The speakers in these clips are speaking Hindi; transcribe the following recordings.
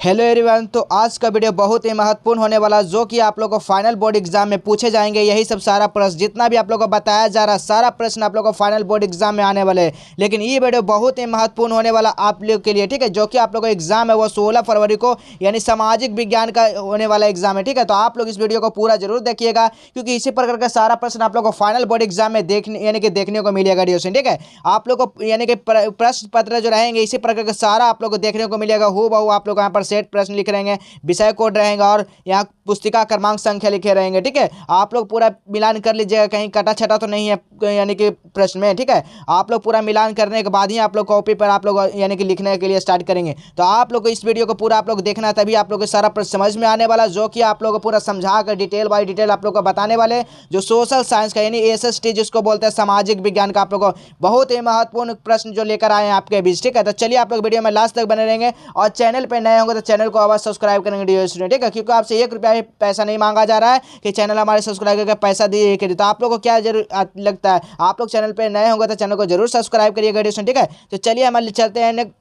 Hello everyone. तो आज का वीडियो बहुत ही महत्वपूर्ण होने वाला, जो कि आप लोगों को फाइनल बोर्ड एग्जाम में पूछे जाएंगे। यही सब सारा प्रश्न जितना भी आप लोगों को बताया जा रहा है, सारा प्रश्न आप लोगों को फाइनल बोर्ड एग्जाम में आने वाले हैं। लेकिन ये वीडियो बहुत ही महत्वपूर्ण होने वाला आप लोग के लिए, ठीक है। जो कि आप लोगों का एग्जाम है वो 16 फरवरी को, यानी सामाजिक विज्ञान का होने वाला एग्जाम है, ठीक है। तो आप लोग इस वीडियो को पूरा जरूर देखिएगा, क्योंकि इसी प्रकार का सारा प्रश्न आप लोग को फाइनल बोर्ड एग्जाम में देखने को मिलेगा डिस्कशन, ठीक है। आप लोग को यानी कि प्रश्न पत्र जो रहेंगे इसी प्रकार का सारा आप लोग को देखने को मिलेगा। हूबहू आप लोग यहाँ पर सेट प्रश्न लिख रहे हैं, विषय कोड रहेगा और यहाँ पुस्तिका क्रमांक संख्या लिखे रहेंगे, ठीक है। आप लोग पूरा मिलान कर लीजिएगा, कहीं कटा छटा तो नहीं है यानी कि प्रश्न में, ठीक है। आप लोग पूरा मिलान करने के बाद ही आप लोग कॉपी पर आप लोग यानी कि लिखने के लिए स्टार्ट करेंगे। तो आप लोग को इस वीडियो को पूरा आप लोग देखना है, तभी आप लोग को सारा प्रश्न समझ में आने वाला, जो कि आप लोग को पूरा समझा कर डिटेल बाई डिटेल आप लोग को बताने वाले। जो सोशल साइंस का यानी SST जिसको बोलते हैं, सामाजिक विज्ञान का, आप लोग को बहुत ही महत्वपूर्ण प्रश्न जो लेकर आए हैं आपके बीच, ठीक है। तो चलिए आप लोग वीडियो में लास्ट तक बने रहेंगे, और चैनल पर नए होंगे तो चैनल को अवश्य सब्सक्राइब करेंगे डियर स्टूडेंट, ठीक है। क्योंकि आपसे 1 रुपया भी पैसा नहीं मांगा जा रहा है कि चैनल हमारे सब्सक्राइब करके पैसा दिए करिए। तो आप लोग को क्या जरूर लगता है, आप लोग चैनल पे नए होंगे तो चैनल को जरूर सब्सक्राइब करिएगा डियर स्टूडेंट, ठीक है। तो चलिए हम चलते हैं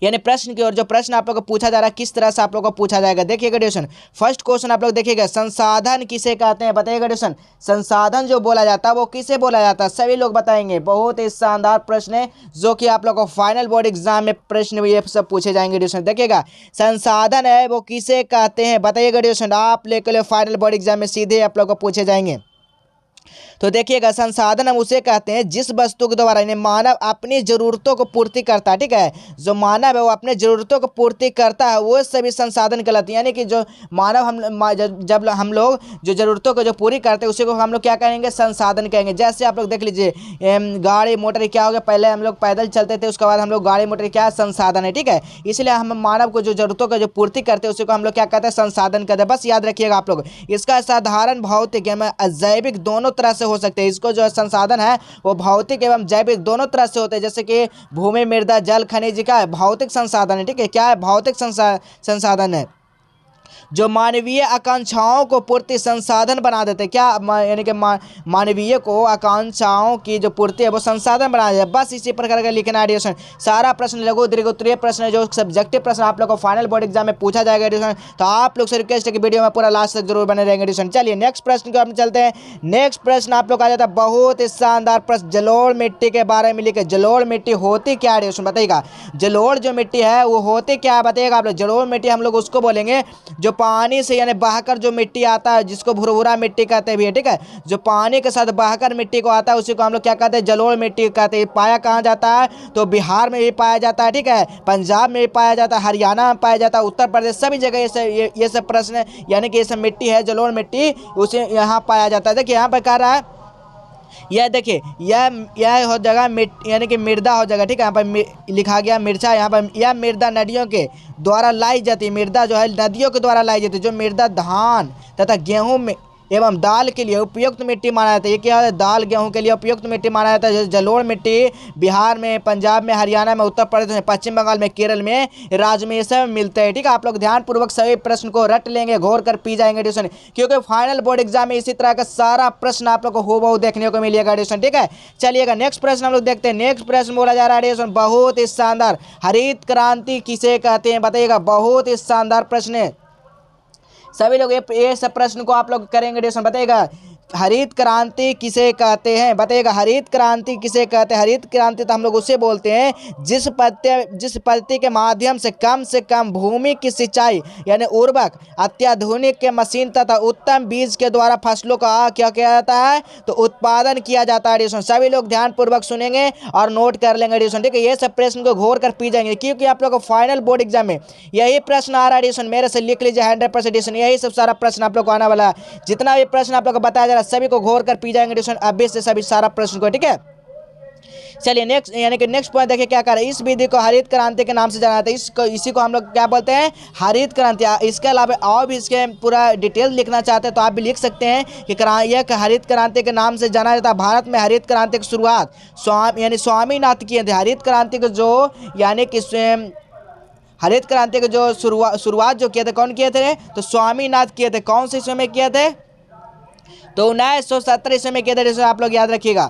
यानी प्रश्न की ओर। जो प्रश्न आप लोग को पूछा जा रहा है किस तरह से आप लोग को पूछा जाएगा, देखिएगा डिस्कशन। फर्स्ट क्वेश्चन आप लोग देखिएगा, संसाधन किसे कहते हैं, बताइएगा डिस्कशन। संसाधन जो बोला जाता है वो किसे बोला जाता है, सभी लोग बताएंगे। बहुत ही शानदार प्रश्न है, जो कि आप लोग को फाइनल बोर्ड एग्जाम में प्रश्न ये सब पूछे जाएंगे डिस्कशन। देखिएगा, संसाधन है वो किसे कहते हैं, बताइएगा डिस्कशन। आप लेकर फाइनल बोर्ड एग्जाम में सीधे आप लोग को पूछे जाएंगे। तो देखिएगा, संसाधन हम उसे कहते हैं जिस वस्तु के द्वारा यानी मानव अपनी जरूरतों को पूर्ति करता है, ठीक है। जो मानव है वो अपने जरूरतों को पूर्ति करता है, वो सभी संसाधन कहलाते हैं। यानी कि जो मानव जब हम लोग जो जरूरतों को जो पूरी करते हैं उसी को हम लोग क्या कहेंगे, संसाधन कहेंगे। जैसे आप लोग देख लीजिए, गाड़ी मोटर क्या हो गया, पहले हम लोग पैदल चलते थे, उसके बाद हम लोग गाड़ी मोटर क्या संसाधन है, ठीक है। इसलिए हम मानव को जो जरूरतों का जो पूर्ति करते हैं उसी को हम लोग क्या कहते हैं, संसाधन कहते हैं। बस याद रखिएगा आप लोग। इसका साधारण भौतिक एवं जैविक दोनों तरह से हो सकते हैं। इसको जो संसाधन है वो भौतिक एवं जैविक दोनों तरह से होते हैं। जैसे कि भूमि, मृदा, जल, खनिज का भौतिक संसाधन है, ठीक है। क्या है, भौतिक संसाधन है जो मानवीय आकांक्षाओं को पूर्ति संसाधन बना देते हैं। क्या यानी कि मानवीय को आकांक्षाओं की जो पूर्ति है वो संसाधन बना देते हैं। बस इसी प्रकार का लिखना है। सारा प्रश्न लघु दीर्घ उत्तरीय प्रश्न है, जो सब्जेक्टिव प्रश्न आप लोग को फाइनल बोर्ड एग्जाम में पूछा जाएगा। तो आप लोग से रिक्वेस्ट है कि वीडियो में पूरा लास्ट तक जरूर बने रहेंगे। चलिए नेक्स्ट प्रश्न को हम चलते हैं। नेक्स्ट प्रश्न आप लोग आ जाता है बहुत ही शानदार प्रश्न, जलोढ़ मिट्टी के बारे में लिखे। जलोढ़ मिट्टी होती क्या है, बताइएगा। जलोढ़ जो मिट्टी है वो होती क्या है, बताइएगा आप लोग। जलोढ़ मिट्टी हम लोग उसको बोलेंगे जो पानी से यानी बहकर जो मिट्टी आता है, जिसको भुरभुरा मिट्टी कहते हैं, ठीक है। जो पानी के साथ बहकर मिट्टी को आता है उसी को हम लोग क्या कहते हैं, जलोढ़ मिट्टी कहते हैं। पाया कहाँ जाता है, तो बिहार में भी पाया जाता है, ठीक है। पंजाब में भी पाया जाता है, हरियाणा में पाया जाता है, उत्तर प्रदेश, सभी जगह ये सब प्रश्न यानी कि ये सब मिट्टी है, जलोढ़ मिट्टी, उसे यहाँ पाया जाता है। देखिए यहाँ पर कह रहा है, यह देखिए यह हो जगह यानी कि मृदा हो जाएगा, ठीक है। यहाँ पर लिखा गया मिर्चा, यहाँ पर यह मृदा नदियों के द्वारा लाई जाती है। मृदा जो है नदियों के द्वारा लाई जाती है। जो मृदा धान तथा गेहूं में एवं दाल के लिए उपयुक्त मिट्टी माना जाता है। ये क्या है, दाल गेहूं के लिए उपयुक्त मिट्टी माना जाता है। जैसे जलोढ़ मिट्टी बिहार में, पंजाब में, हरियाणा में, उत्तर प्रदेश में, पश्चिम बंगाल में, केरल में, राज्य में ये सब मिलते हैं, ठीक है। आप लोग ध्यानपूर्वक सभी प्रश्न को रट लेंगे, घोर कर पी जाएंगे ट्यूशन, क्योंकि फाइनल बोर्ड एग्जाम में इसी तरह का सारा प्रश्न आप लोग को हूबहू देखने को मिलेगा ट्यूशन, ठीक है। चलिएगा नेक्स्ट प्रश्न हम लोग देखते हैं। नेक्स्ट प्रश्न बोला जा रहा है ट्यूशन बहुत ही शानदार, हरित क्रांति किसे कहते हैं, बताइएगा। बहुत ही शानदार प्रश्न है, सभी लोग ये सब प्रश्न को आप लोग करेंगे डिस्कशन। बताइएगा, हरित क्रांति किसे कहते हैं, बताइएगा। हरित क्रांति किसे कहते हैं, हरित क्रांति तो हम लोग उसे बोलते हैं जिस पद्धति के माध्यम से कम भूमि की सिंचाई यानी उर्वरक, अत्याधुनिक के मशीन तथा उत्तम बीज के द्वारा फसलों का क्या किया जाता है, तो उत्पादन किया जाता है डिस्कशन। सभी लोग ध्यानपूर्वक सुनेंगे और नोट कर लेंगे डिस्कशन, ठीक है। ये सब प्रश्न को घोर कर पी जाएंगे, क्योंकि आप लोग को फाइनल बोर्ड एग्जाम में यही प्रश्न आ रहा है डिस्कशन। मेरे से लिख लीजिए 100% डिस्कशन, यही सब सारा प्रश्न आप लोग को आने वाला है। जितना भी प्रश्न आप लोग को बताया जा रहा है सभी को घोर कर पी जाएंगे ट्यूशन अभी से, सभी सारा प्रश्न को, ठीक है। चलिए नेक्स्ट यानी कि नेक्स्ट पॉइंट देखिए क्या कर रहा है। इस विधि को हरित क्रांति के नाम से जाना जाता है। इसी को हम लोग क्या बोलते हैं, हरित क्रांति। इसके अलावा और भी इसके पूरा डिटेल लिखना चाहते हैं तो आप भी लिख सकते हैं कि यह हरित क्रांति के नाम से जाना जाता है। भारत में हरित क्रांति की शुरुआत स्वामीनाथ किए थे। हरित क्रांति को जो यानी कि हरित क्रांति की जो शुरुआत जो किए थे, कौन किए थे, तो स्वामीनाथ किए थे। कौन से ईस्वी में किए थे, तो 1970 ईस्वी में किए थे, जिसे आप लोग याद रखिएगा।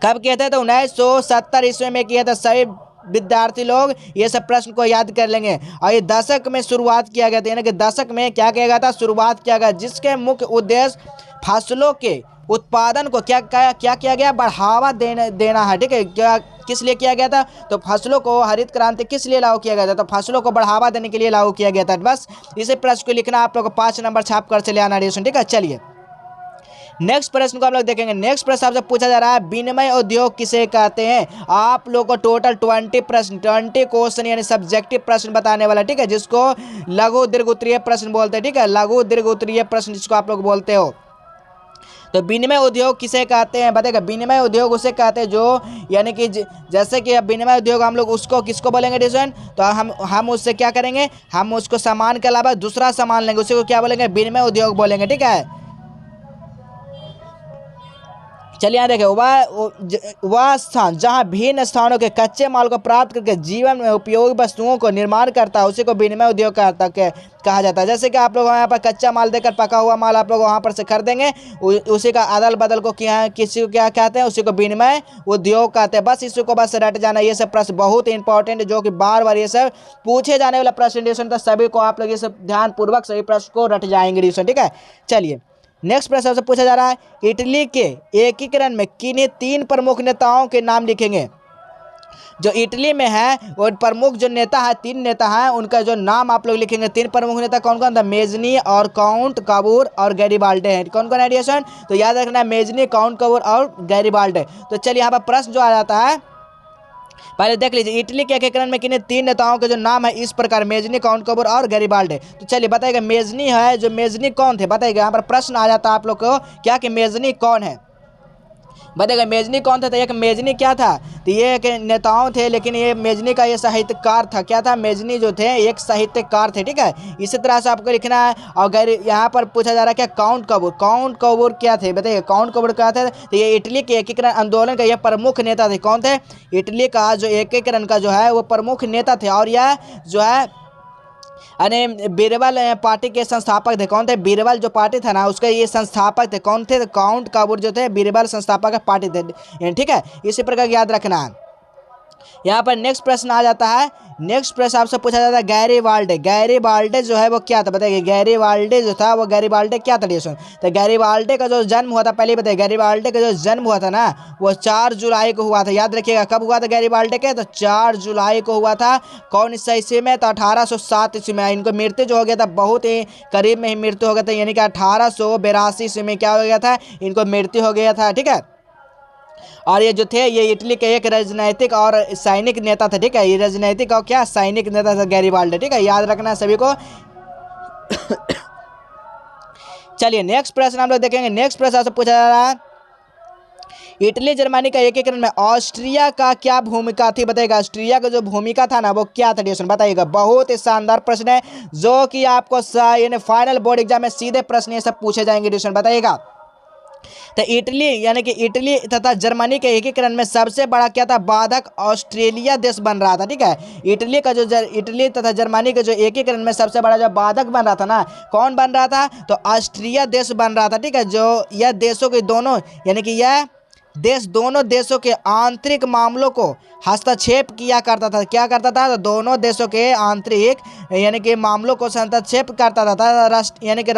कब किए थे, तो 1970 ईस्वी में किए थे। सभी विद्यार्थी लोग ये सब प्रश्न को याद कर लेंगे। और ये दशक में शुरुआत किया गया था, यानी कि दशक में क्या किया गया था, शुरुआत किया गया, जिसके मुख्य उद्देश्य फसलों के उत्पादन को क्या किया गया, बढ़ावा देना है। ठीक है, क्या किस लिए किया गया था, तो फसलों को, हरित क्रांति किस लिए लागू किया गया था, तो फसलों को बढ़ावा देने के लिए लागू किया गया था। बस इसे प्रश्न को लिखना, आप लोग को 5 नंबर छाप कर चले आना रिएक्शन। ठीक है, चलिए नेक्स्ट प्रश्न को आप लोग देखेंगे। नेक्स्ट प्रश्न आपसे पूछा जा रहा है, विनिमय उद्योग किसे कहते हैं। आप लोग को टोटल 20 प्रश्न, 20 क्वेश्चन यानी सब्जेक्टिव प्रश्न बताने वाला। ठीक है, जिसको लघु दीर्घ उत्तरीय प्रश्न बोलते हैं। ठीक है, लघु दीर्घ उत्तरीय प्रश्न जिसको आप लोग बोलते हो। तो विनिमय उद्योग किसे कहते हैं, बताएगा। विनिमय उद्योग उसे कहते हैं जो, यानी कि जैसे कि अब विनिमय उद्योग हम लोग उसको किसको बोलेंगे डिवीजन, तो हम उससे क्या करेंगे, हम उसको सामान के अलावा दूसरा सामान लेंगे, उसी को क्या बोलेंगे, विनिमय उद्योग बोलेंगे। ठीक है, चलिए यहाँ देखें, वह स्थान जहाँ भिन्न स्थानों के कच्चे माल को प्राप्त करके जीवन में उपयोगी वस्तुओं को निर्माण करता है, उसी को विनिमय उद्योग कहा जाता है। जैसे कि आप लोग यहाँ पर कच्चा माल देकर पका हुआ माल आप लोग वहाँ पर से खरीदेंगे, उसी का अदल बदल को किसी को क्या कहते हैं, उसी को विनिमय उद्योग कहते हैं। बस इसी को बस रट जाना। ये सब प्रश्न बहुत इंपॉर्टेंट, जो कि बार बार ये सब पूछे जाने वाला प्रेजेंटेशन था, सभी को आप लोग ये सब ध्यानपूर्वक सभी प्रश्न को रट जाएंगे। ठीक है, चलिए नेक्स्ट प्रश्न से पूछा जा रहा है, इटली के एकीकरण में किन्हीं 3 प्रमुख नेताओं के नाम लिखेंगे। जो इटली में है वो प्रमुख जो नेता है, 3 नेता हैं, उनका जो नाम आप लोग लिखेंगे। 3 प्रमुख नेता कौन कौन था, मेजनी और काउंट कबूर और गैरीबाल्डे हैं। कौन कौन है डिवीजन, तो याद रखना है, मेजनी, काउंट कबूर और गैरीबाल्डे। तो चलिए यहाँ पर प्रश्न जो आ जाता है, पहले देख लीजिए, इटली के एकीकरण में किन्हीं 3 नेताओं के जो नाम है इस प्रकार, मेजनी, काउंट कबूर और गैरीबाल्डे। तो चलिए बताइएगा, मेजनी है, जो मेजनी कौन थे, बताइएगा। यहाँ पर प्रश्न आ जाता है आप लोग को क्या, कि मेजनी कौन है, बताइएगा। मेजनी कौन था, तो एक मेजनी क्या था, तो ये एक नेताओं थे, लेकिन ये मेजनी का ये साहित्यकार था। क्या था, मेजनी जो थे एक साहित्यकार थे। ठीक है, इसी तरह से आपको लिखना है। और यहाँ पर पूछा जा रहा है क्या, काउंट कबूर, काउंट कबूर क्या थे, बताइए। काउंट कबूर क्या थे, तो ये इटली के एकीकरण आंदोलन का ये प्रमुख नेता थे। कौन थे, इटली का जो एकीकरण का जो है वो प्रमुख नेता थे। और यह जो है अरे बीरबल पार्टी के संस्थापक थे। कौन थे, बीरबल जो पार्टी था ना उसके ये संस्थापक थे। कौन थे, तो काउंट कबूर जो थे बीरबल संस्थापक पार्टी थे। ठीक है, इसी प्रकार याद रखना है। यहाँ पर नेक्स्ट प्रश्न आ जाता है। नेक्स्ट प्रश्न आपसे पूछा जाता है, गैरीबाल्डे, गैरीबाल्डे जो है वो क्या था, बताइए। गैरीबाल्डे जो था वो, गैरीबाल्डे क्या था डिवीजन, तो गैरीबाल्डे का जो जन्म हुआ था, पहले बताइए। गैरीबाल्डे का जो जन्म हुआ था ना वो 4 जुलाई को हुआ था। याद रखिएगा, कब हुआ था गैरीबाल्डे के, तो 4 जुलाई को हुआ था। कौन सा ईस्वी में, तो 1807 ईस्वी में। इनको मृत्यु जो हो गया था बहुत ही करीब में ही मृत्यु हो गया था, यानी कि 1882 ईस्वी में क्या हो गया था, इनको मृत्यु हो गया था। ठीक है, और ये जो थे ये इटली के एक राजनैतिक और सैनिक नेता थे। ठीक है, ये राजनैतिक और क्या सैनिक नेता था गैरीबाल्डे। ठीक है, याद रखना सभी को। चलिए नेक्स्ट प्रश्न हम लोग देखेंगे। नेक्स्ट प्रश्न आपसे पूछा जा रहा है, इटली जर्मनी का एकीकरण में ऑस्ट्रिया का क्या भूमिका थी, बताइएगा। ऑस्ट्रिया का जो भूमिका था ना वो क्या था डिवीजन, बताइएगा। बहुत ही शानदार प्रश्न है, जो कि आपको यानी फाइनल बोर्ड एग्जाम में सीधे प्रश्न ये सब पूछे जाएंगे डिवीजन, बताइएगा। तो इटली यानी कि इटली तथा जर्मनी के एकीकरण में सबसे बड़ा क्या था, बाधक ऑस्ट्रेलिया देश बन रहा था। ठीक है, इटली का जो इटली तथा जर्मनी के जो एकीकरण में सबसे बड़ा जो बाधक बन रहा था ना, कौन बन रहा था, तो ऑस्ट्रिया देश बन रहा था। ठीक है, जो यह देशों के दोनों यानी कि यह देश दोनों देशों के आंतरिक मामलों को हस्तक्षेप किया करता था। क्या करता था, तो दोनों देशों के आंतरिक यानी कि मामलों को हस्तक्षेप करता था। यानी कि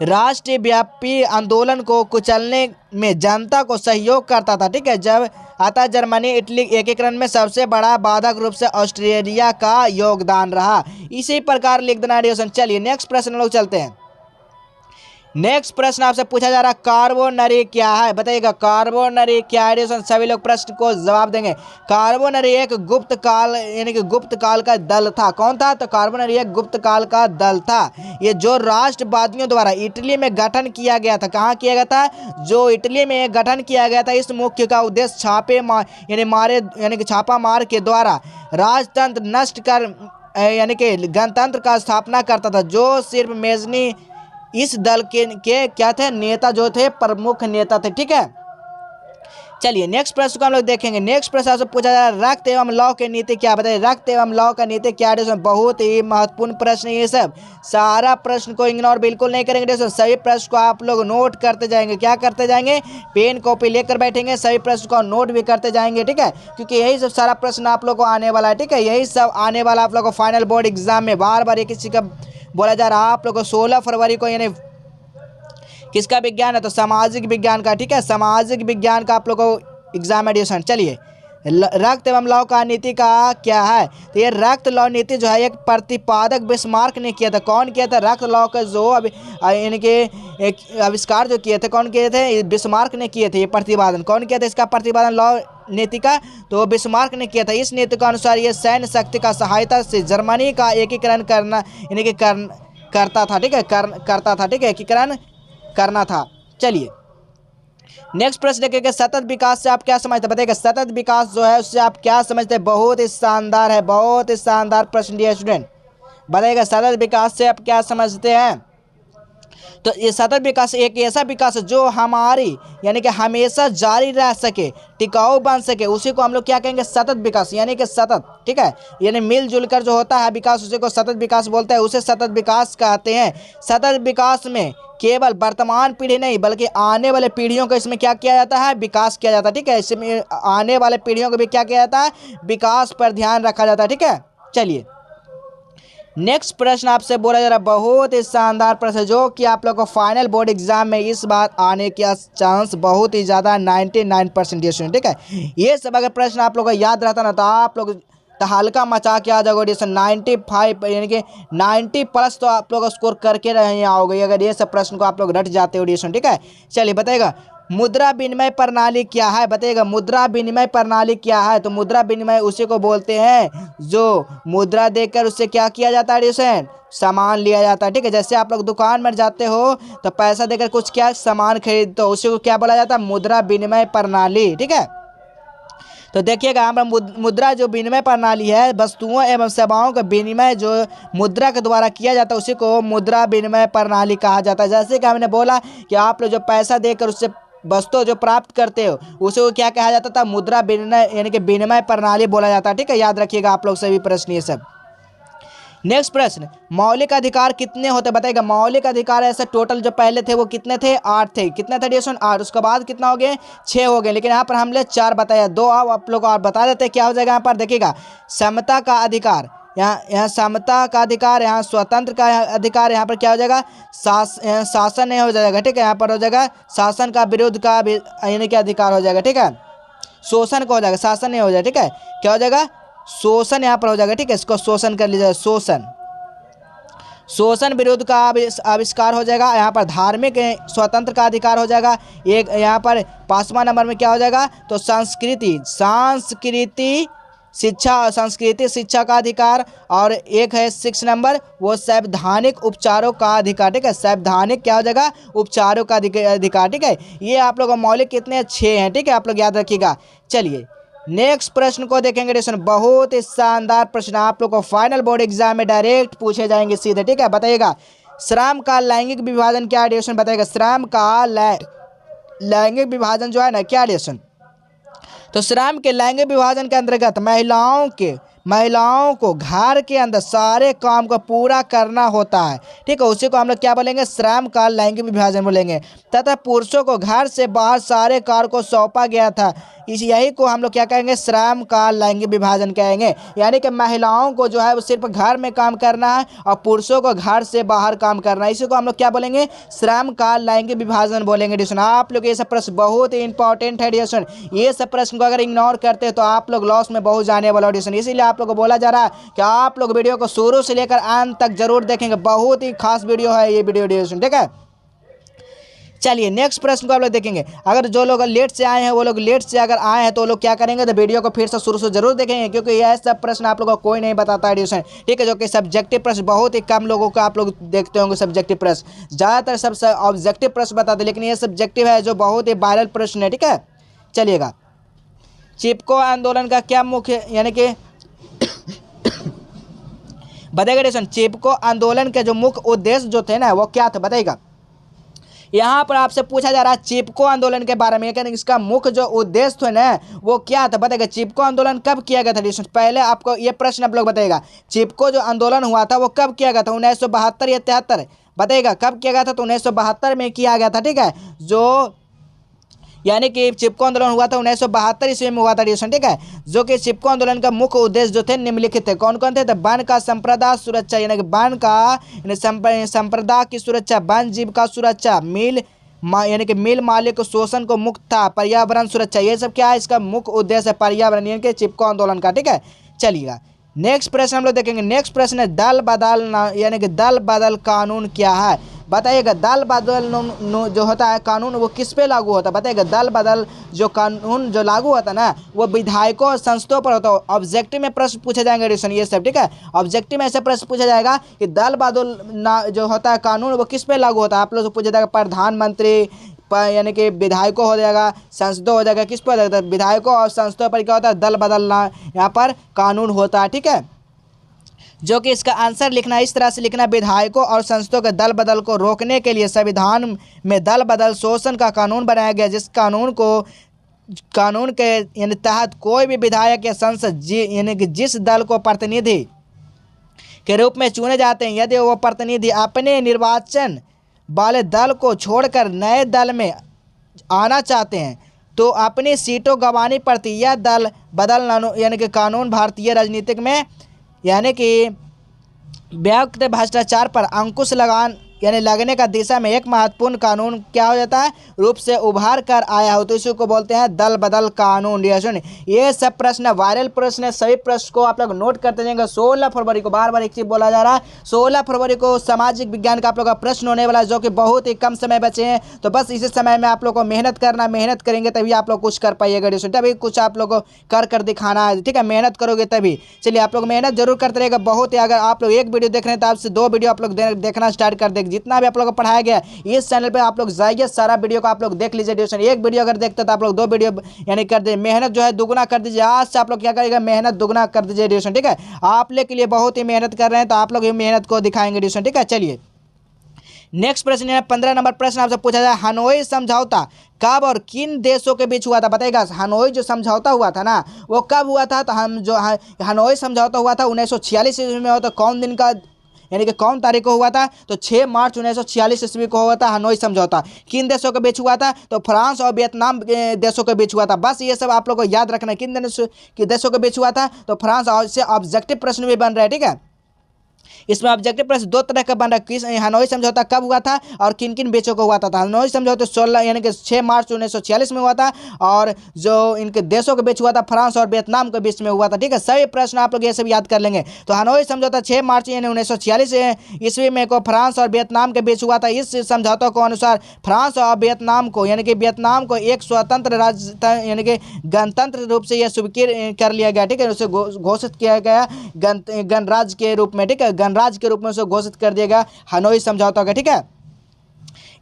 राष्ट्रव्यापी आंदोलन को कुचलने में जनता को सहयोग करता था। ठीक है, जब अतः जर्मनी इटली एकीकरण में सबसे बड़ा बाधक रूप से ऑस्ट्रेलिया का योगदान रहा। इसी प्रकार लिख देना डिवीजन। चलिए नेक्स्ट प्रश्न लोग चलते हैं। नेक्स्ट प्रश्न आपसे पूछा जा रहा है, कार्बोनरी क्या है, बताइएगा। कार्बोनरी क्या है डिवीजन, सभी लोग प्रश्न को जवाब देंगे। कार्बोनरी एक गुप्त काल यानी कि गुप्त काल का दल था। कौन था, तो कार्बोनरी एक गुप्त काल का दल था। ये जो राष्ट्रवादियों द्वारा इटली में गठन किया गया था, कहाँ किया गया था, जो इटली में गठन किया गया था। इस मुख्य का उद्देश्य यानी कि छापा मार के द्वारा राजतंत्र नष्ट कर यानी कि गणतंत्र का स्थापना करता था। जो सिर्फ मेजनी इस दल के क्या थे, नेता जो थे प्रमुख नेता थे। ठीक है, चलिए नेक्स्ट प्रश्न को हम लोग देखेंगे। नेक्स्ट प्रश्न आपसे पूछा जा रहा है रक्त एवं लौ की नीति क्या, बताइए रक्त एवं लौ का नीति क्या है। बहुत ही महत्वपूर्ण प्रश्न ये सब, सारा प्रश्न को इग्नोर बिल्कुल नहीं करेंगे दोस्तों, सभी प्रश्न को आप लोग नोट करते जाएंगे। क्या करते जाएंगे, पेन कॉपी लेकर बैठेंगे, सभी प्रश्न को नोट भी करते जाएंगे, ठीक है, क्योंकि यही सब सारा प्रश्न आप लोग को आने वाला है, ठीक है, यही सब आने वाला आप लोग को फाइनल बोर्ड एग्जाम में। बार बार ये किसी का बोला जा रहा है आप लोग को 16 फरवरी को, यानी किसका विज्ञान है, तो सामाजिक विज्ञान का, ठीक है, सामाजिक विज्ञान का आप लोग को एग्जाम एडिशन। चलिए रक्त एवं लौ का नीति का क्या है, तो ये रक्त लौ नीति जो है एक प्रतिपादक बिस्मार्क ने किया था। कौन किया था, रक्त लौ का जो इनके एक आविष्कार जो किए थे, कौन किए थे, बिस्मार्क ने किए थे। ये प्रतिपादन कौन किया था, इसका प्रतिपादन लौ नीति का, तो बिस्मार्क ने किया था। इस नीति के अनुसार ये सैन्य शक्ति का सहायता से जर्मनी का एकीकरण करना यानी करता था, ठीक है, करता था, ठीक है, एकीकरण करना था। चलिए नेक्स्ट प्रश्न देखेंगे, सतत विकास से आप क्या समझते हैं, बताइएगा सतत विकास जो है उससे आप क्या समझते हैं। बहुत ही शानदार है, बहुत ही शानदार प्रश्न दिया स्टूडेंट, बताइएगा सतत विकास से आप क्या समझते हैं। तो ये सतत विकास एक ऐसा विकास है जो हमारी यानी कि हमेशा जारी रह सके, टिकाऊ बन सके, उसी को हम लोग क्या कहेंगे, सतत विकास, यानी कि सतत, ठीक है, यानी मिलजुल कर जो होता है विकास, उसी को सतत विकास बोलते हैं, उसे सतत विकास कहते हैं। सतत विकास में केवल वर्तमान पीढ़ी नहीं बल्कि आने वाले पीढ़ियों को इसमें क्या किया जाता है, विकास किया जाता है, ठीक है, इसमें आने वाले पीढ़ियों को भी क्या किया जाता है, विकास पर ध्यान रखा जाता है, ठीक है। चलिए नेक्स्ट प्रश्न आपसे बोला जा रहा है, बहुत ही शानदार प्रश्न जो कि आप लोग को फाइनल बोर्ड एग्जाम में इस बार आने का चांस बहुत ही ज़्यादा 99% ठीक है। ये सब अगर प्रश्न आप लोग को याद रहता ना तो आप लोग हल्का मचा के आ जाओगे ऑडिशन 95 यानी कि 90+ तो आप लोग स्कोर करके रहे आओगे अगर ये सब प्रश्न को आप लोग रट जाते हो ऑडिशन, ठीक है। चलिए बताइएगा मुद्रा विनिमय प्रणाली क्या है, बताइएगा मुद्रा विनिमय प्रणाली क्या है। तो मुद्रा विनिमय उसी को बोलते हैं जो मुद्रा देकर उससे क्या किया जाता है एडिशन, सामान लिया जाता है, ठीक है। जैसे आप लोग दुकान में जाते हो तो पैसा देकर कुछ क्या सामान खरीदते हो, उसी को क्या बोला जाता है, मुद्रा विनिमय प्रणाली, ठीक है। तो देखिएगा यहाँ पर मुद्रा जो विनिमय प्रणाली है, वस्तुओं एवं सेवाओं का विनिमय जो मुद्रा के द्वारा किया जाता है उसी को मुद्रा विनिमय प्रणाली कहा जाता है। जैसे कि हमने बोला कि आप लोग जो पैसा देकर उससे वस्तु जो प्राप्त करते हो उसे को क्या कहा जाता था, मुद्रा विनिमय यानी कि विनिमय प्रणाली बोला जाता है, ठीक है। याद रखिएगा आप लोग सभी प्रश्न ये सब। नेक्स्ट प्रश्न, मौलिक अधिकार कितने होते, बताइएगा मौलिक अधिकार ऐसे टोटल जो पहले थे वो कितने थे, 8 थे, कितने थे डिवीजन 8, उसके बाद कितना हो गए 6 हो गए, लेकिन यहाँ पर हमने 4 बताया, 2 आप लोग और बता देते क्या हो जाएगा। यहाँ पर देखिएगा समता का अधिकार, यहाँ समता का अधिकार, यहाँ स्वतंत्र का अधिकार, यहाँ पर क्या हो जाएगा शासन नहीं हो जाएगा, ठीक है, यहाँ पर हो जाएगा शासन का विरुद्ध का यानी कि अधिकार हो जाएगा, ठीक है, शोषण का हो जाएगा, शासन नहीं हो जाएगा, ठीक है, क्या हो जाएगा शोषण यहाँ पर हो जाएगा, ठीक है, इसको शोषण कर लीजिएगा, शोषण विरोध का आविष्कार हो जाएगा। यहाँ पर धार्मिक स्वतंत्र का अधिकार हो जाएगा। एक यहाँ पर 5वां नंबर में क्या हो जाएगा, तो संस्कृति शिक्षा का अधिकार, और एक है 6 नंबर वो संवैधानिक उपचारों का अधिकार, ठीक है, संवैधानिक क्या हो जाएगा उपचारों का अधिकार, ठीक है। ये आप लोगों को मौलिक कितने 6 हैं, ठीक है, आप लोग याद रखिएगा। चलिए नेक्स्ट प्रश्न को देखेंगे एडिशन, बहुत ही शानदार प्रश्न आप लोग को फाइनल बोर्ड एग्जाम में डायरेक्ट पूछे जाएंगे सीधे, ठीक है। बताइएगा श्रम का लैंगिक विभाजन क्या एडिशन, बताइएगा श्रम का लैंगिक विभाजन जो है ना क्या एडिशन। तो श्रम के लैंगिक विभाजन के अंतर्गत महिलाओं को घर के अंदर सारे काम को पूरा करना होता है, ठीक है, उसी को हम लोग क्या बोलेंगे श्रम का लैंगिक विभाजन बोलेंगे। तथा पुरुषों को घर से बाहर सारे कार्य को सौंपा गया था, यही को हम लोग क्या कहेंगे श्रम का लैंगिक विभाजन कहेंगे। यानी कि महिलाओं को जो है वो सिर्फ घर में काम करना है और पुरुषों को घर से बाहर काम करना है, इसी को हम लोग क्या बोलेंगे श्रम का लैंगिक विभाजन बोलेंगे। एडिशन आप लोग ये सब प्रश्न बहुत ही इंपॉर्टेंट है एडिशन, ये सब प्रश्न को अगर इग्नोर करते हैं तो आप लोग लॉस में बहुत जाने वाला एडिशन, इसीलिए आप लोग को बोला जा रहा है कि आप लोग वीडियो को शुरू से लेकर अंत तक जरूर देखेंगे, बहुत ही खास वीडियो है ये वीडियो एडिशन, ठीक है। चलिए नेक्स्ट प्रश्न को आप लोग देखेंगे, अगर जो लोग लेट से आए हैं वो लोग लेट से अगर आए हैं तो लोग क्या करेंगे, तो वीडियो को फिर से शुरू से जरूर देखेंगे, क्योंकि यह सब प्रश्न आप लोगों को कोई नहीं बताता एडिशन, ठीक है, जो कि सब्जेक्टिव प्रश्न बहुत ही कम लोगों को आप लोग देखते होंगे सब्जेक्टिव प्रश्न, ज़्यादातर सब ऑब्जेक्टिव प्रश्न बताते, लेकिन ये सब्जेक्टिव है जो बहुत ही वायरल प्रश्न है, ठीक है। चलिएगा चिपको आंदोलन का क्या मुख्य यानी कि बताइएगा एडिशन, चिपको आंदोलन के जो मुख्य उद्देश्य जो थे ना वो क्या थे, बताइएगा यहाँ पर आपसे पूछा जा रहा है चिपको आंदोलन के बारे में, यानी इसका मुख्य जो उद्देश्य था ना वो क्या था बताइएगा। चिपको आंदोलन कब किया गया था? पहले आपको ये प्रश्न आप लोग बताइएगा, चिपको जो आंदोलन हुआ था वो कब किया गया था? 1972 या 73? बताइएगा कब किया गया था? तो 1972 में किया गया था, ठीक है। जो यानी कि चिपको आंदोलन हुआ था 1972 ईस्वी में हुआ था डिवीजन, ठीक है। जो कि चिपको आंदोलन का मुख्य उद्देश्य जो थे निम्नलिखित थे। कौन कौन थे? तो वन का संप्रदा सुरक्षा, यानी कि वन का संप्रदा की सुरक्षा, वन जीव का सुरक्षा, यानी कि मिल मालिक शोषण को मुक्त था, पर्यावरण सुरक्षा, ये सब क्या है इसका मुख्य उद्देश्य है, पर्यावरण यानी कि चिपको आंदोलन का, ठीक है। चलिएगा नेक्स्ट प्रश्न हम लोग देखेंगे। नेक्स्ट प्रश्न है दल बदल, यानी कि दल बदल कानून क्या है? बताइएगा दल बदल जो होता है कानून वो किस पे लागू होता है? बताइएगा दल बदल जो कानून जो लागू होता है ना वो विधायकों और संस्थाओं पर होता है। ऑब्जेक्टिव में प्रश्न पूछे जाएंगे रिशन ये सब, ठीक है। ऑब्जेक्टिव में ऐसे प्रश्न पूछा जाएगा कि दल बदल जो होता है कानून वो किस पे लागू होता है? आप लोग से पूछा जाएगा प्रधानमंत्री यानी कि विधायकों हो जाएगा, संसदों हो जाएगा, किस पर हो जाएगा? विधायकों और संसदों पर क्या होता है? दल बदलना यहाँ पर कानून होता है, ठीक है। जो कि इसका आंसर लिखना इस तरह से लिखना, विधायकों और संसदों के दल बदल को रोकने के लिए संविधान में दल बदल शोषण का कानून बनाया गया, जिस कानून के यानी तहत कोई भी विधायक या संसद यानी कि जिस दल को प्रतिनिधि के रूप में चुने जाते हैं, यदि वो प्रतिनिधि अपने निर्वाचन वाले दल को छोड़कर नए दल में आना चाहते हैं तो अपनी सीटों गंवानी पड़ती। यह दल बदल यानी कि कानून भारतीय राजनीतिक में यानी कि व्यक्त भ्रष्टाचार पर अंकुश लगने का दिशा में एक महत्वपूर्ण कानून क्या हो जाता है? रूप से उभार कर आया हो, तो इसी को बोलते हैं दल बदल कानून। ये सब प्रश्न वायरल प्रश्न है, सभी प्रश्न को आप लोग नोट करते जाएंगे। 16 फरवरी को बार बार एक चीज बोला जा रहा है, 16 फरवरी को सामाजिक विज्ञान का आप लोग का प्रश्न होने वाला है, जो कि बहुत ही कम समय बचे हैं। तो बस इसी समय में आप लोग को मेहनत करना, मेहनत करेंगे तभी आप लोग कुछ कर पाइएगा, तभी कुछ आप लोग को कर दिखाना है, ठीक है। मेहनत करोगे तभी। चलिए आप लोग मेहनत जरूर करते रहेगा बहुत ही। अगर आप लोग एक वीडियो देख रहे हैं तो आपसे 2 वीडियो आप लोग देखना स्टार्ट कर देंगे। जितना भी आप लोग को पढ़ाया गया इस चैनल पे आप लोग जाइए, सारा वीडियो को आप लोग देख लीजिए। ड्यूरेशन एक वीडियो अगर देखते तो आप लोग 2 वीडियो यानी कर दीजिए। मेहनत जो है दुगुना कर दीजिए। आज से आप लोग क्या करेगा? मेहनत दुगुना कर दीजिए ड्यूरेशन, ठीक है। आप लोग के लिए बहुत ही मेहनत कर रहे हैं तो आप लोग मेहनत को दिखाएंगे ड्यूरेशन, ठीक है। चलिए नेक्स्ट प्रश्न है 15 नंबर प्रश्न आपसे पूछा जाए, हनोई समझौता कब और किन देशों के बीच हुआ था? बताइएगा हनोई जो समझौता हुआ था ना वो कब हुआ था? तो हम जो हनोई समझौता हुआ था 1946 ईस्वी में हुआ। तो कौन दिन का यानी कि कौन तारीख को हुआ था? तो 6 मार्च 1946 ईस्वी को हुआ था हनोई समझौता। किन देशों के बीच हुआ था? तो फ्रांस और वियतनाम देशों के बीच हुआ था। बस ये सब आप लोग को याद रखना है, किन देशों के बीच हुआ था? तो फ्रांस। और इससे ऑब्जेक्टिव प्रश्न भी बन रहा है, ठीक है। इसमें ऑब्जेक्टिव प्रश्न 2 तरह का बन रहा है। किस हनोई समझौता कब हुआ था और किन किन बीचों को हुआ था? हनोई समझौता 16 यानी कि 6 मार्च 1946 में हुआ था, और जो इनके देशों के बीच हुआ था फ्रांस और वियतनाम के बीच में हुआ था, ठीक है। सभी प्रश्न आप लोग ये सब याद कर लेंगे। तो हनोई समझौता 6 मार्च यानी 1946 ईस्वी में को फ्रांस और वियतनाम के बीच हुआ था। इस समझौता को अनुसार फ्रांस और वियतनाम को यानी कि वियतनाम को एक स्वतंत्र राज्य यानी कि गणतंत्र रूप से यह स्वीकृत कर लिया गया, ठीक है। उसे घोषित किया गया गणराज्य के रूप में, ठीक है। गणराज्य के रूप में उसे घोषित कर दिया गया हनोई समझौता का, ठीक है।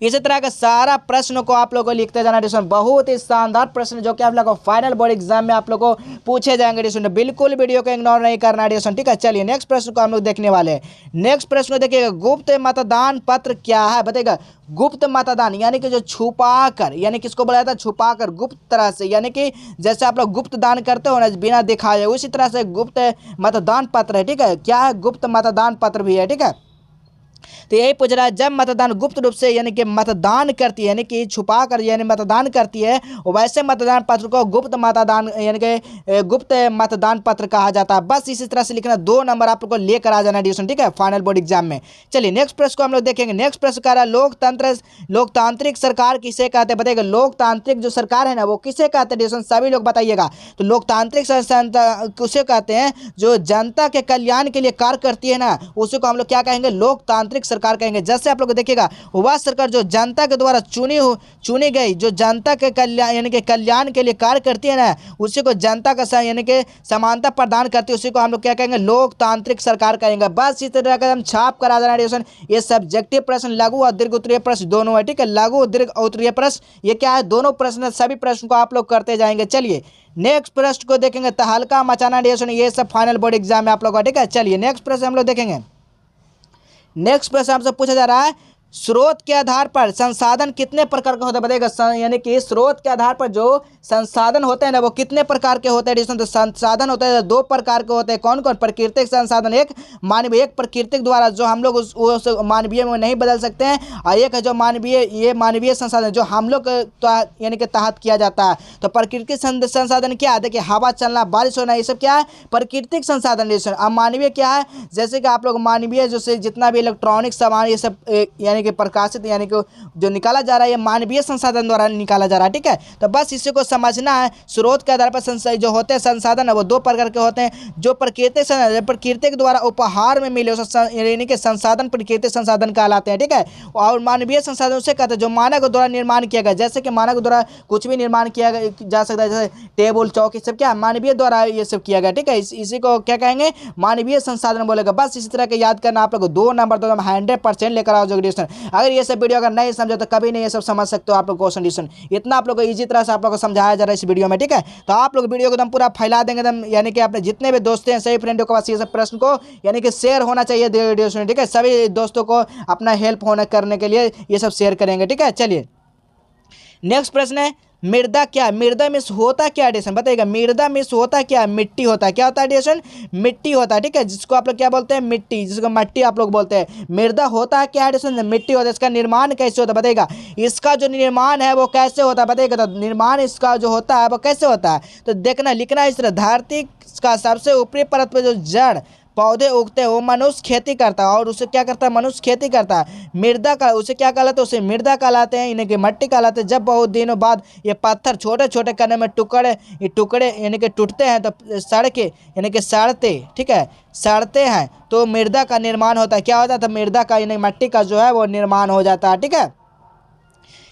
इसी तरह का सारा प्रश्नों को आप लोगों को लिखते जाना ड्यूरेशन। बहुत ही शानदार प्रश्न जो कि आप लोगों को फाइनल बोर्ड एग्जाम में आप लोगों को पूछे जाएंगे ड्यूरेशन। बिल्कुल वीडियो को इग्नोर नहीं करना ड्यूरेशन, ठीक है। चलिए नेक्स्ट प्रश्न को हम लोग देखने वाले हैं। नेक्स्ट प्रश्न को देखिएगा, गुप्त मतदान पत्र क्या है? बताइएगा गुप्त मतदान यानी कि जो छुपा कर, यानी किसको बोला जाता है? छुपा कर, गुप्त तरह से, यानी कि जैसे आप लोग गुप्त दान करते हो ना बिना दिखाए, उसी तरह से गुप्त मतदान पत्र है, ठीक है। क्या है? गुप्त मतदान पत्र भी है, ठीक है। तो यही पूछ रहा है, जब मतदान गुप्त रूप से यानी कि मतदान करती है, यानी कि छुपा कर यानी मतदान करती है, वैसे मतदान पत्र को गुप्त मतदान यानी कि गुप्त मतदान पत्र कहा जाता है। बस इसी तरह से लिखना, 2 नंबर आप लोग को लेकर आ जाना ड्यूरेशन, ठीक है, फाइनल बोर्ड एग्जाम में। चलिए नेक्स्ट प्रश्न को हम लोग देखेंगे। नेक्स्ट प्रश्न कह रहा है, लोकतांत्रिक सरकार किसे कहते हैं? बताइएगा लोकतांत्रिक जो सरकार है ना वो किसे कहते हैं ड्यूरेशन? सभी लोग बताइएगा। तो लोकतांत्रिक किसे कहते हैं? जो जनता के कल्याण के लिए कार्य करती है ना उसी को हम लोग क्या कहेंगे? लोकतांत्रिक सरकार कहेंगे। जैसे आप लोग देखिएगा वह सरकार जो जनता के द्वारा चुनी गई, जो जनता के कल्याण यानी कि कल्याण के लिए कार्य करती है ना उसी को जनता का यानी कि समानता प्रदान करती है, उसी को हम लोग क्या कहेंगे? लोकतांत्रिक सरकार कहेंगे। बस इस तरह का हम छाप करा देना ड्यूरेशन। ये सब्जेक्टिव प्रश्न लघु और दीर्घ उत्तरीय प्रश्न दोनों है, ठीक है। लघु और दीर्घ उत्तरीय प्रश्न ये क्या है? दोनों प्रश्न, सभी प्रश्न को आप लोग करते जाएंगे। चलिए नेक्स्ट प्रश्न को देखेंगे, तहलका मचाना ड्यूरेशन, ये सब फाइनल बोर्ड एग्जाम में आप लोग का, ठीक है। चलिए नेक्स्ट प्रश्न हम लोग देखेंगे। नेक्स्ट प्रश्न आपसे पूछा जा रहा है, स्रोत के आधार पर संसाधन कितने प्रकार का होता है बताइएगा। यानी कि स्रोत के आधार पर जो संसाधन होते हैं ना वो कितने प्रकार के होते हैं। तो संसाधन होते हैं दो प्रकार के होते हैं। कौन कौन? प्राकृतिक संसाधन एक, मानवीय। एक प्राकृतिक द्वारा जो हम लोग उस मानवीय में नहीं बदल सकते हैं, और एक है जो मानवीय, ये मानवीय संसाधन जो हम लोग यानी कि तहत किया जाता है। तो प्राकृतिक संसाधन क्या है? देखिए हवा चलना, बारिश होना, ये सब क्या है? प्राकृतिक संसाधन। अब मानवीय क्या है? जैसे कि आप लोग मानवीय जो जितना भी इलेक्ट्रॉनिक सामान ये सब यानी कि प्रकाशित यानी कि जो निकाला जा रहा है ये मानवीय संसाधन द्वारा निकाला जा रहा है। ठीक है, तो बस इसी को समझना है। स्रोत के आधार पर जो होते हैं संसाधन वो दो प्रकार के होते हैं। जो प्रकृतिक द्वारा उपहार में मिले यानी कि संसाधन प्राकृतिक संसाधन कहलाते हैं। ठीक है, और मानवीय संसाधन उसे कहते हैं जो मानव द्वारा निर्माण किया गया। जैसे कि मानव द्वारा कुछ भी निर्माण किया जा सकता है, जैसे टेबल चौकी सब क्या मानवीय द्वारा ये सब किया गया। ठीक है, इसी को क्या कहेंगे? मानवीय संसाधन बोलेगा। बस इसी तरह के याद करना आप लोग 2 नंबर तो 100% लेकर आओ एजुकेशन। अगर ये सब वीडियो अगर नहीं समझो तो कभी नहीं ये सब समझ सकते हो आप लोग क्वेश्चन डिशन। इतना आप लोग को इजी तरह से आप लोग को समझाया जा रहा है इस वीडियो में। ठीक है, तो आप लोग वीडियो को एकदम पूरा फैला देंगे एकदम, यानी कि अपने जितने भी दोस्त हैं सही फ्रेंडों के पास ये सब प्रश्न को यानी कि शेयर होना चाहिए वीडियो से। ठीक है, सभी दोस्तों को अपना हेल्प होने करने के लिए ये सब शेयर करेंगे। ठीक है, चलिए नेक्स्ट प्रश्न है मृदा क्या? मृदा में होता क्या एडिशन बताइएगा। मृदा में होता क्या? मिट्टी होता है। क्या होता है एडिशन? मिट्टी होता है। ठीक है, जिसको आप लोग क्या बोलते हैं? मिट्टी, जिसको मट्टी आप लोग बोलते हैं। मृदा होता है क्या एडिशन? मिट्टी होता है। इसका निर्माण कैसे होता है बताइएगा। इसका जो निर्माण है वो कैसे होता है बताइएगा। तो निर्माण इसका जो होता है वो कैसे होता है तो देखना लिखना इस तरह। धरती का सबसे ऊपरी परत पर जो जड़ पौधे उगते हैं वो मनुष्य खेती करता है, और उसे क्या करता है? मनुष्य खेती करता है। मृदा का उसे क्या कहलाते हैं? उसे मृदा कहलाते हैं, इन्हें कि मट्टी कहलाते हैं। जब बहुत दिनों बाद ये पत्थर छोटे छोटे करने में टुकड़े यानी कि टूटते हैं तो सड़के यानी कि सड़ते, ठीक है, सड़ते हैं तो मृदा का निर्माण होता है। क्या होता है? तो मृदा का यानी मट्टी का जो है वो निर्माण हो जाता है। ठीक है,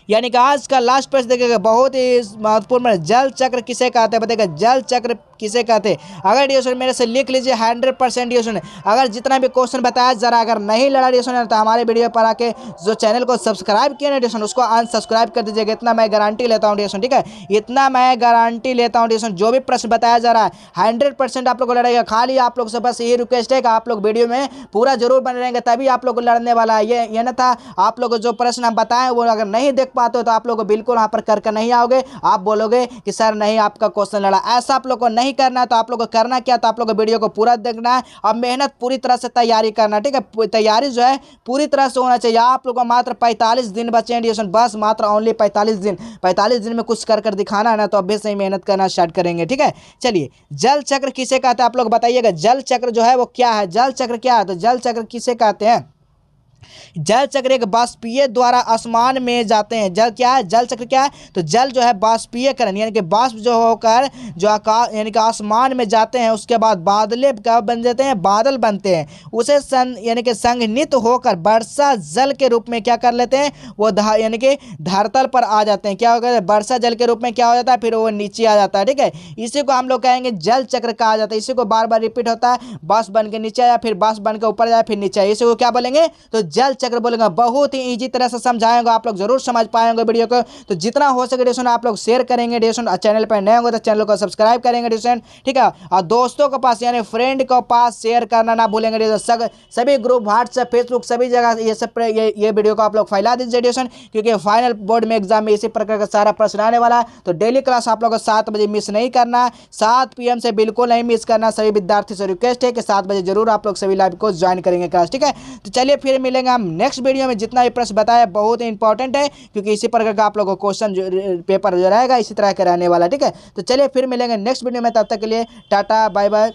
यानी कि आज का लास्ट प्रश्न देखिएगा, बहुत ही महत्वपूर्ण है। जल चक्र किसे कहते हैं बताइएगा। जल चक्र किसे कहते हैं? अगर डिस्कशन मेरे से लिख लीजिए 100% डिस्कशन। अगर जितना भी क्वेश्चन बताया जरा अगर नहीं लड़ा डिस्कशन तो हमारे वीडियो पर आके जो चैनल को सब्सक्राइब किया ना डिस्कशन उसको अनसब्सक्राइब कर दीजिएगा। इतना मैं गारंटी लेता हूँ डिस्कशन। ठीक है, इतना मैं गारंटी लेता हूँ डिस्कशन। जो भी प्रश्न बताया जा रहा है 100% आप लोग को लड़ेगा। खाली आप लोग से बस यही रिक्वेस्ट है कि आप लोग वीडियो में पूरा जरूर बने रहेंगे, तभी आप लोग को लड़ने वाला है। ये ना था आप लोग जो प्रश्न हम बताएं वो अगर नहीं देख पाते हो तो आप लोग को बिल्कुल वहाँ पर करके नहीं आओगे। आप बोलोगे कि सर नहीं आपका क्वेश्चन लड़ा। ऐसा आप लोग को नहीं करना। तो आप लोग को करना क्या? तो आप लोग को वीडियो को पूरा देखना है और मेहनत पूरी तरह से तैयारी करना। ठीक है, तैयारी जो है पूरी तरह से होना चाहिए। आप लोग को मात्र 45 दिन बचे हैं डिस्कशन, बस मात्र ओनली 45 दिन। 45 दिन में कुछ कर दिखाना है ना, तो अभी से ही मेहनत करना स्टार्ट करेंगे। ठीक है, चलिए जल चक्र किसे कहते हैं आप लोग बताइएगा। जल चक्र जो है वो क्या है? जल चक्र क्या है? तो जल चक्र किसे कहते हैं? जल चक्र एक बाष्पीय द्वारा आसमान में जाते हैं। जल क्या है? जल चक्र क्या है? तो जल जो है बाष्पीयकरण यानी कि बाष्प जो होकर जो आकाश यानी कि आसमान में जाते हैं, उसके बाद बादले क्या बन जाते हैं? बादल बनते हैं। उसे यानी कि संघनित होकर वर्षा जल के रूप में क्या कर लेते हैं? वो यानी कि धरतल पर आ जाते हैं। क्या होगा? वर्षा जल के रूप में क्या हो जाता है? फिर वो नीचे आ जाता है। ठीक है, इसी को हम लोग कहेंगे जल चक्र कहा जाता है। इसी को बार बार रिपीट होता है, बाष्प बन के नीचे आया, फिर बाष्प बन के ऊपर जाए, फिर नीचे आया। इसी को क्या बोलेंगे? तो जल चक्र बोलेंगे। बहुत ही इजी तरह से समझाएंगे, आप लोग जरूर समझ पाएंगे वीडियो को। तो जितना हो सके डिस्कशन आप लोग शेयर करेंगे डिस्कशन। चैनल पर नए होंगे तो चैनल को सब्सक्राइब करेंगे डिस्कशन। ठीक है, और दोस्तों के पास यानी फ्रेंड के पास शेयर करना ना भूलेंगे डिस्कशन। सभी ग्रुप व्हाट्सएप फेसबुक सभी जगह ये सब ये वीडियो को आप लोग फैला दीजिए डिस्कशन, क्योंकि फाइनल बोर्ड में एग्जाम में इसी प्रकार का सारा प्रश्न आने वाला है। तो डेली क्लास आप लोग को 7 बजे मिस नहीं करना, 7 PM से बिल्कुल नहीं मिस करना। सभी विद्यार्थी से रिक्वेस्ट है कि 7 बजे जरूर आप लोग सभी लाइव को ज्वाइन करेंगे क्लास। ठीक है, तो चलिए फिर मिलेंगे हम नेक्स्ट वीडियो में। जितना भी प्रश्न बताया बहुत ही इंपॉर्टेंट है, क्योंकि इसी प्रकार का आप लोगों को क्वेश्चन पेपर जो रहेगा इसी तरह का रहने वाला। ठीक है, तो चलिए फिर मिलेंगे नेक्स्ट वीडियो में। तब तक के लिए टाटा बाय बाय।